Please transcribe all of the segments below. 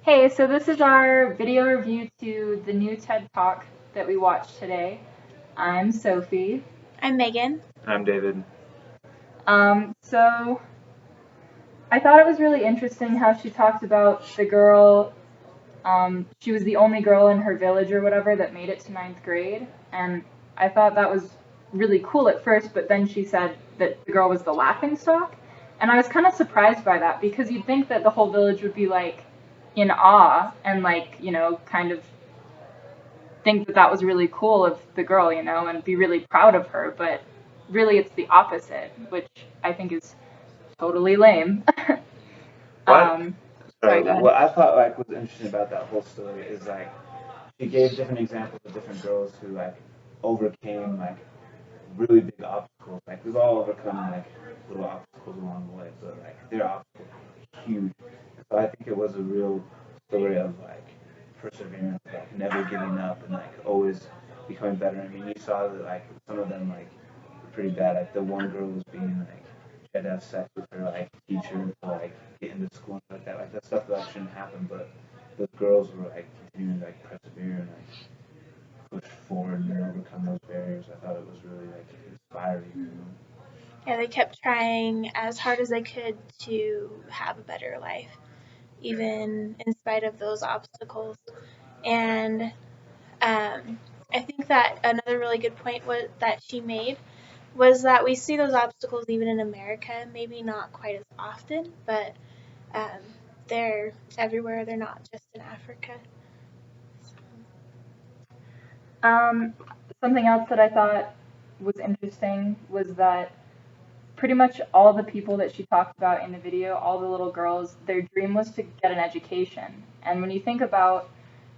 Hey, so this is our video review to the new TED Talk that we watched today. I'm Sophie. I'm Megan. I'm David. So I thought it was really interesting how she talked about the girl. She was the only girl in her village or whatever that made it to ninth grade, and I thought that was really cool at first. But then she said that the girl was the laughingstock, and I was kind of surprised by that because you'd think that the whole village would be like in awe and like kind of think that that was really cool of the girl, and be really proud of her. But really, it's the opposite, which I think is totally lame. What? Sorry, go ahead. What I thought was interesting about that whole story is she gave different examples of different girls who overcame really big obstacles. We've all overcome little obstacles along the way, but their obstacles were huge. So I think it was a real story of perseverance, never giving up and always becoming better. I mean, you saw that some of them were pretty bad. The one girl was being she had to have sex with her teacher to get into school and stuff like that. That stuff that shouldn't happen, but those girls were continuing to persevere and push forward and overcome those barriers. I thought it was really inspiring. Yeah, they kept trying as hard as they could to have a better life, even in spite of those obstacles. And I think that another really good point that she made was that we see those obstacles even in America, maybe not quite as often, but um, they're everywhere. They're not just in Africa. Something else that I thought was interesting was that pretty much all the people that she talked about in the video, all the little girls, their dream was to get an education. And when you think about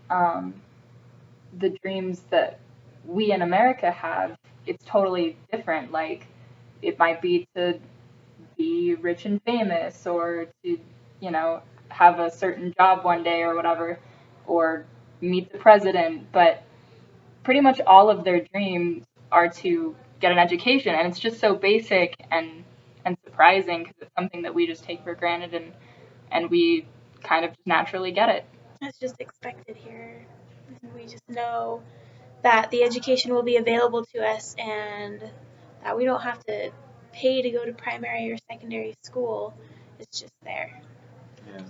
um, the dreams that we in America have, it's totally different. Like, it might be to be rich and famous, or to, have a certain job one day or whatever, or meet the president. But pretty much all of their dreams are to get an education, and it's just so basic and surprising because it's something that we just take for granted, and we kind of just naturally get it. That's just expected here. We just know that the education will be available to us and that we don't have to pay to go to primary or secondary school. It's just there. Yeah.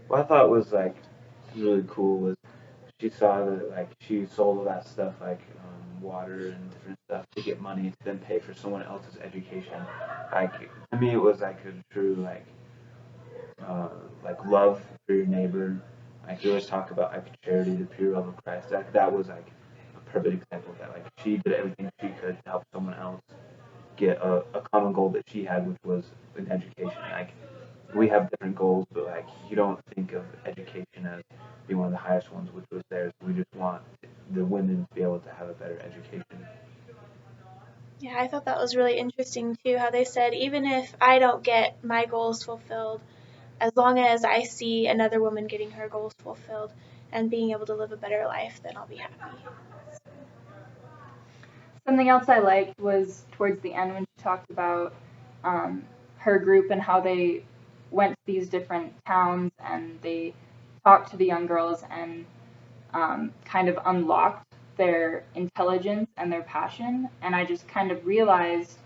What I thought was really cool was she saw that she sold all that stuff water and different stuff to get money to then pay for someone else's education. To me, it was a true uh, love for your neighbor. You always talk about charity, the pure love of Christ. That was a perfect example of that. She did everything she could to help someone else get a common goal that she had, which was an education. We have different goals, but you don't think of education as being one of the highest ones, which was theirs. We just want the women to be able to have a better education. Yeah, I thought that was really interesting too, how they said even if I don't get my goals fulfilled, as long as I see another woman getting her goals fulfilled and being able to live a better life, then I'll be happy. Something else I liked was towards the end when she talked about her group and how they went to these different towns and they talked to the young girls and kind of unlocked their intelligence and their passion. And I just kind of realized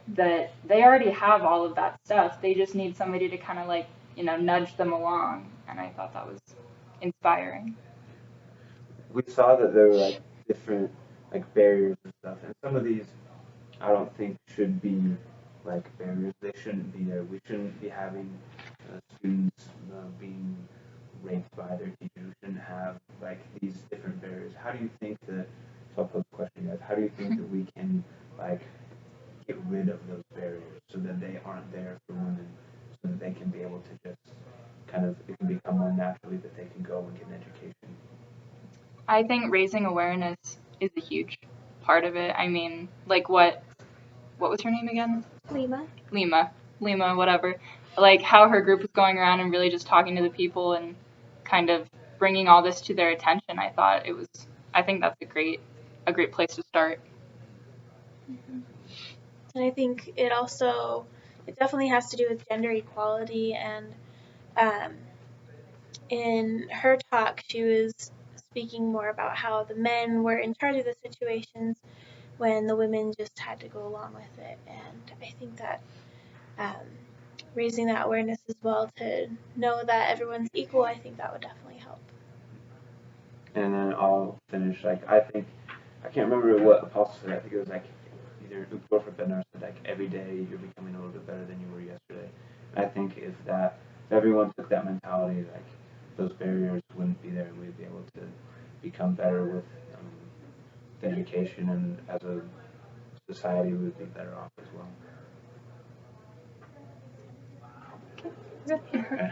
that they already have all of that stuff. They just need somebody to kind of nudge them along. And I thought that was inspiring. We saw that there were different barriers and stuff, and some of these I don't think should be barriers. They shouldn't be there. We shouldn't be having students being raped by their teachers. We shouldn't have these different barriers. How do you think that? So I'll pose the question, guys. How do you think that we can get rid of those barriers so that they aren't there for women, so that they can be able to just it can become more naturally that they can go and get an education? I think raising awareness is a huge part of it. I mean, what was her name again? Leymah. Leymah, whatever. Like how her group was going around and really just talking to the people and kind of bringing all this to their attention. I think that's a great place to start. Mm-hmm. And I think it definitely has to do with gender equality and um, in her talk, she was speaking more about how the men were in charge of the situations when the women just had to go along with it. And I think that raising that awareness as well to know that everyone's equal, I think that would definitely help. And then I'll finish. Like I think I can't remember what Apostle said. I think it was like either Uchtdorf or Bednar said like every day you're becoming a little bit better than you were yesterday. And I think if everyone took that mentality, like those barriers wouldn't be there, and we'd be able to become better with education, and as a society, we would be better off as well. Okay. Okay.